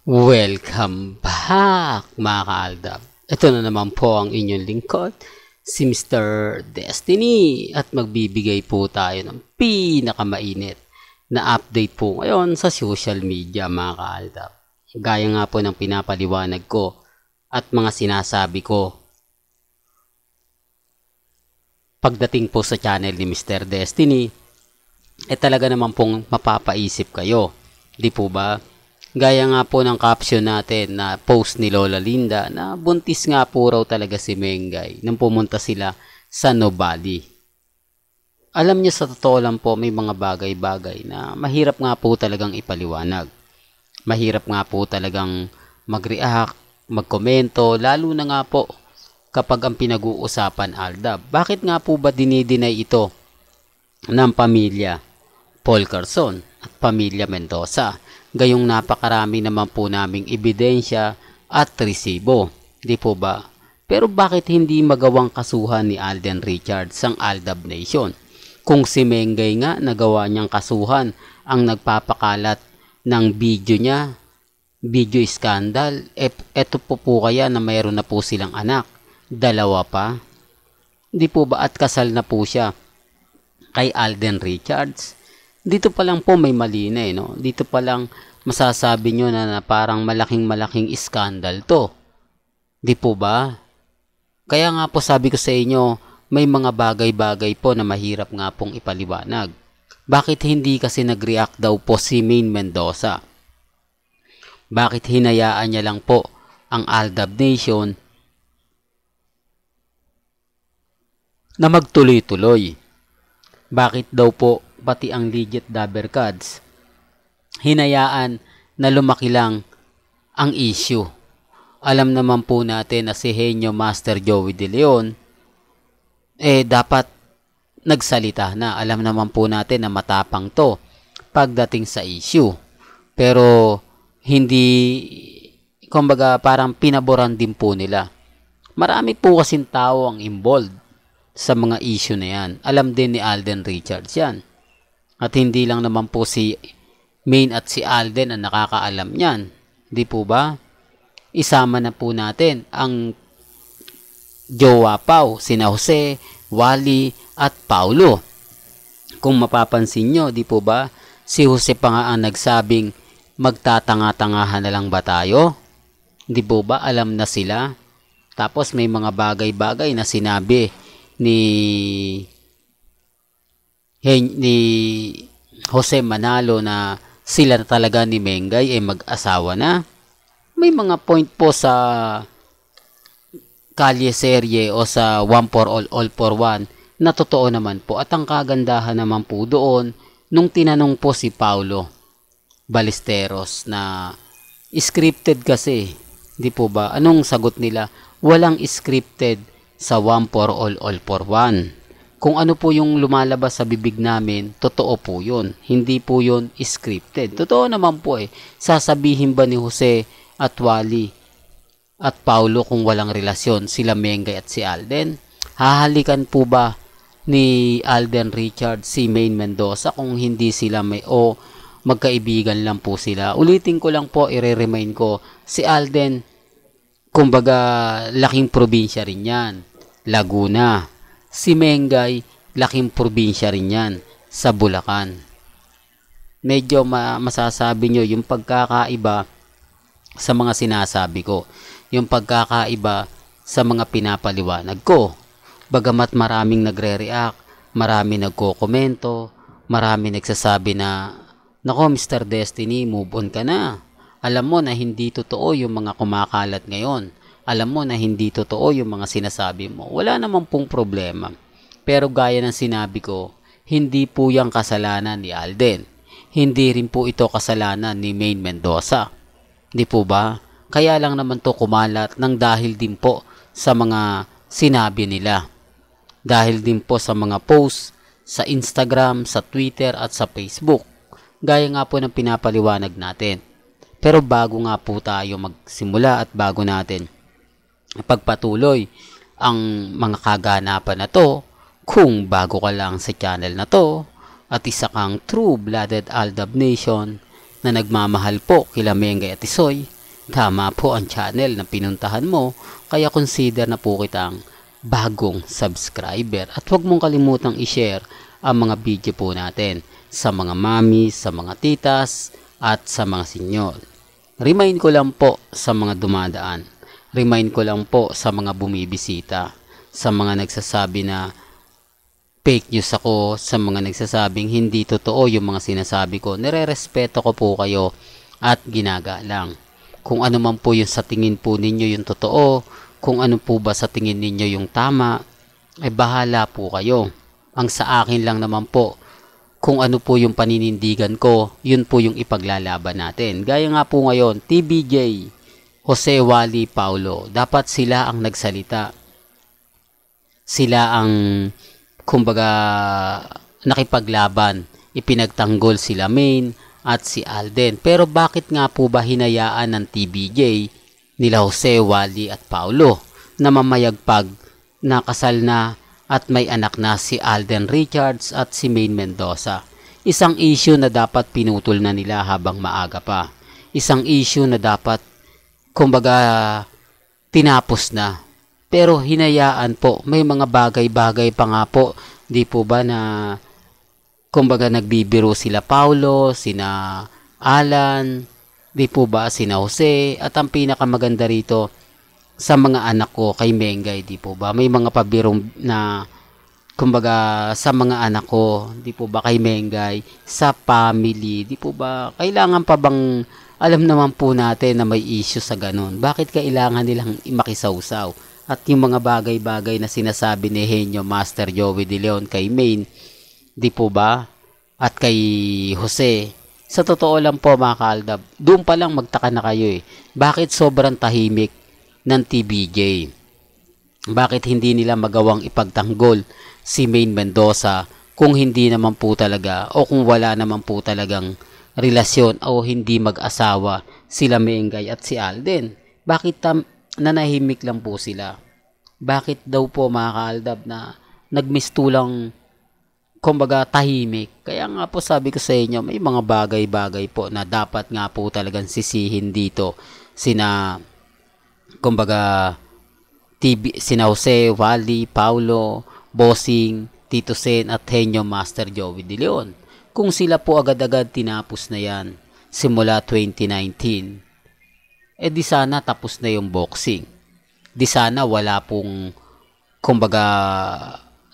Welcome back mga kaaldab. Ito na naman po ang inyong lingkod, si Mr. Destiny, at magbibigay po tayo ng pinakamainit na update po ngayon sa social media mga kaaldab. Gaya nga po ng pinapaliwanag ko at mga sinasabi ko pagdating po sa channel ni Mr. Destiny, talaga naman pong mapapaisip kayo. Di po ba? Gaya nga po ng caption natin na post ni Lola Linda na buntis nga po raw talaga si Mengay nung pumunta sila sa Nubali. Alam niyo, sa totoo lang po, may mga bagay-bagay na mahirap nga po talagang ipaliwanag. Mahirap nga po talagang mag-react, magkomento, lalo na nga po kapag ang pinag-uusapan Aldab. Bakit nga po ba dinideny ito ng pamilya Paul Carson at pamilya Mendoza? Gayong napakarami naman po naming ebidensya at resibo, di po ba? Pero bakit hindi magawang kasuhan ni Alden Richards ang Aldab Nation? Kung si Mengay nga nagawa niyang kasuhan ang nagpapakalat ng video niya, video scandal, eto po kaya na mayroon na po silang anak, dalawa pa? Di po ba, at kasal na po siya kay Alden Richards? Dito pa lang po may mali na no? Dito pa lang masasabi nyo na parang malaking iskandal to. Di po ba? Kaya nga po sabi ko sa inyo, may mga bagay-bagay po na mahirap nga pong ipaliwanag. Bakit hindi kasi nag-react daw po si Maine Mendoza? Bakit hinayaan niya lang po ang Aldab Nation na magtuloy-tuloy? Bakit daw po pati ang Legit Dabbercads hinayaan na lumaki lang ang issue? Alam naman po natin na si Henyo Master Joey De Leon dapat nagsalita na. Alam naman po natin na matapang to pagdating sa issue. Pero hindi, kumbaga parang pinaboran din po nila. Marami po kasing tao ang involved sa mga issue na yan. Alam din ni Alden Richards yan. At hindi lang naman po si Maine at si Alden ang nakakaalam niyan. Di po ba? Isama na po natin ang jowa Pau, sina Jose, Wally at Paulo. Kung mapapansin nyo, di po ba? Si Jose pa nga ang nagsabing magtatanga-tangahan na lang ba tayo? Di po ba? Alam na sila. Tapos may mga bagay-bagay na sinabi ni Jose Manalo na sila talaga ni Mengay mag-asawa na. May mga point po sa Kalye Serye o sa One for All for One na totoo naman po. At ang kagandahan naman po doon nung tinanong po si Paulo Ballesteros na scripted kasi, di po ba? Anong sagot nila? Walang scripted sa One for All for One. Kung ano po yung lumalabas sa bibig namin, totoo po yun. Hindi po yun scripted. Totoo naman po Sasabihin ba ni Jose at Wally at Paulo kung walang relasyon sila Mengay at si Alden? Hahalikan po ba ni Alden Richards si Maine Mendoza kung hindi sila magkaibigan lang po sila? Ulitin ko lang po, i-remind ko, si Alden, kumbaga laking probinsya rin yan, Laguna. Si Mengay, laking probinsya rin yan, sa Bulacan. Medyo masasabi nyo yung pagkakaiba sa mga sinasabi ko, yung pagkakaiba sa mga pinapaliwanag ko. Bagamat maraming nagre-react, marami nagko-komento, marami nagsasabi na, nako Mr. Destiny, move on ka na. Alam mo na hindi totoo yung mga kumakalat ngayon. Alam mo na hindi totoo yung mga sinasabi mo. Wala namang pong problema. Pero gaya ng sinabi ko, hindi po yung kasalanan ni Alden. Hindi rin po ito kasalanan ni Maine Mendoza. Di po ba? Kaya lang naman to kumalat ng dahil din po sa mga sinabi nila. Dahil din po sa mga posts sa Instagram, sa Twitter at sa Facebook. Gaya nga po ng pinapaliwanag natin. Pero bago nga po tayo magsimula at bago natin pagpatuloy ang mga kaganapan na to, kung bago ka lang sa channel na to at isa kang true-blooded Aldab Nation, na nagmamahal po kila Mengay at Tisoy, tama po ang channel na pinuntahan mo, kaya consider na po kitang bagong subscriber. At huwag mong kalimutang i-share ang mga video po natin sa mga mami, sa mga titas, at sa mga senyor. Remind ko lang po sa mga dumadaan. Remind ko lang po sa mga bumibisita, sa mga nagsasabi na fake news ako, sa mga nagsasabing hindi totoo yung mga sinasabi ko. Nire-respeto ko po kayo at ginagalang. Kung ano man po yung sa tingin po ninyo yung totoo, kung ano po ba sa tingin ninyo yung tama, ay bahala po kayo. Ang sa akin lang naman po, kung ano po yung paninindigan ko, yun po yung ipaglalaban natin. Gaya nga po ngayon, TBJ, Jose, Wally, Paulo, dapat sila ang nagsalita. Sila ang, kumbaga, nakipaglaban. Ipinagtanggol sila Main at si Alden. Pero bakit nga po ba hinayaan ng TBJ nila Jose, Wally at Paulo na mamayagpag, nakasal na at may anak na si Alden Richards at si Main Mendoza? Isang issue na dapat pinutol na nila habang maaga pa. Isang issue na dapat, kumbaga, tinapos na. Pero hinayaan po, may mga bagay-bagay pa nga po, di po ba na, kumbaga, nagbibiro sila Paulo, sina Alan, di po ba sina Jose, at ang pinakamaganda rito, sa mga anak ko kay Mengay, di po ba? May mga pabirong na, kumbaga, sa mga anak ko, di po ba kay Mengay, sa family, di po ba? Kailangan pa bang, alam naman po natin na may issue sa ganun. Bakit kailangan nilang makisawsaw? At yung mga bagay-bagay na sinasabi ni Henyo Master Joey De Leon kay Main, di po ba? At kay Jose, sa totoo lang po mga kaaldab, doon pa lang magtaka na kayo eh. Bakit sobrang tahimik ng TBJ? Bakit hindi nila magawang ipagtanggol si Main Mendoza kung hindi naman po talaga o kung wala naman po talagang relasyon o hindi mag-asawa sila Mengay at si Alden? Bakit nanahimik lang po sila? Bakit daw po mga kaaldab na nagmistulang, kumbaga, tahimik? Kaya nga po sabi ko sa inyo, may mga bagay-bagay po na dapat nga po talagang sisihin dito. Kumbaga, sina Jose, Wally, Paulo, Bossing, Tito Sen at Henyo Master Joey De Leon. Kung sila po agad-agad tinapos na yan simula 2019, di sana tapos na yung boxing. Di sana wala pong, kumbaga,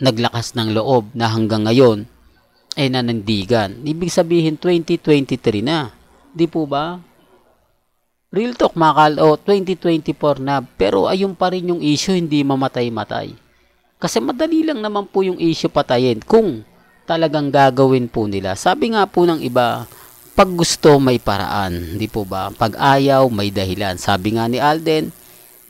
naglakas ng loob na hanggang ngayon nanandigan. Ibig sabihin 2023 na. Di po ba? Real talk mga 2024 na, pero ayun pa rin yung issue, hindi mamatay-matay. Kasi madali lang naman po yung issue patayin kung talagang gagawin po nila. Sabi nga po ng iba, pag gusto may paraan, di po ba? Pag ayaw may dahilan. Sabi nga ni Alden,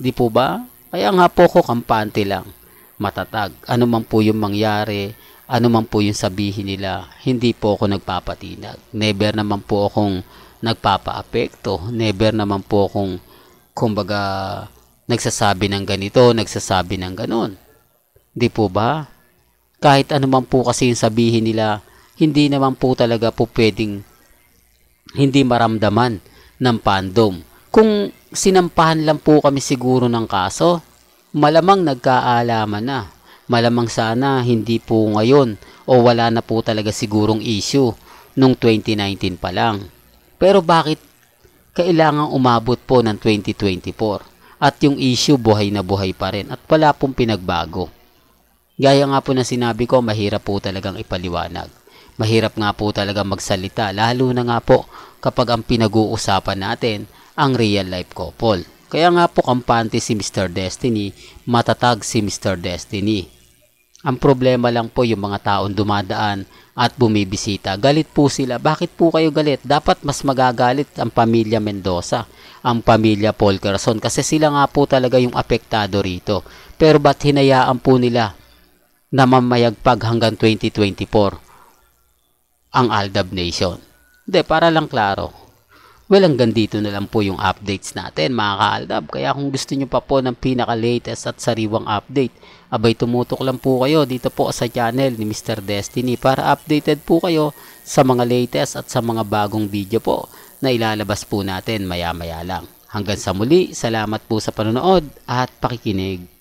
di po ba? Kaya nga po ko kampante lang, matatag. Ano man po yung mangyari, ano man po yung sabihin nila, hindi po ako nagpapatinag. Never naman po akong nagpapa-apekto. Never naman po akong, kumbaga, nagsasabi ng ganito, nagsasabi ng ganon. Di po ba? Kahit ano man po kasi yung sabihin nila, hindi naman po talaga po pwedeng hindi maramdaman ng fandom. Kung sinampahan lang po kami siguro ng kaso, malamang nagkaalaman na. Malamang sana hindi po ngayon o wala na po talaga sigurong issue nung 2019 pa lang. Pero bakit kailangang umabot po ng 2024 at yung issue buhay na buhay pa rin at wala pong pinagbago? Gaya nga po na sinabi ko, mahirap po talagang ipaliwanag. Mahirap nga po talaga magsalita, lalo na nga po kapag ang pinag-uusapan natin ang real life couple. Kaya nga po kampante si Mr. Destiny, matatag si Mr. Destiny. Ang problema lang po yung mga taong dumadaan at bumibisita. Galit po sila. Bakit po kayo galit? Dapat mas magagalit ang pamilya Mendoza, ang pamilya Paul Corazon, kasi sila nga po talaga yung apektado rito. Pero ba't hinayaan po nila na mamayagpag hanggang 2024 ang Aldab Nation? Hindi, para lang klaro. Well, hanggang dito na lang po yung updates natin mga ka-Aldab. Kaya kung gusto nyo pa po ng pinaka-latest at sariwang update, abay tumutok lang po kayo dito po sa channel ni Mr. Destiny para updated po kayo sa mga latest at sa mga bagong video po na ilalabas po natin maya-maya lang. Hanggang sa muli, salamat po sa panonood at pakikinig.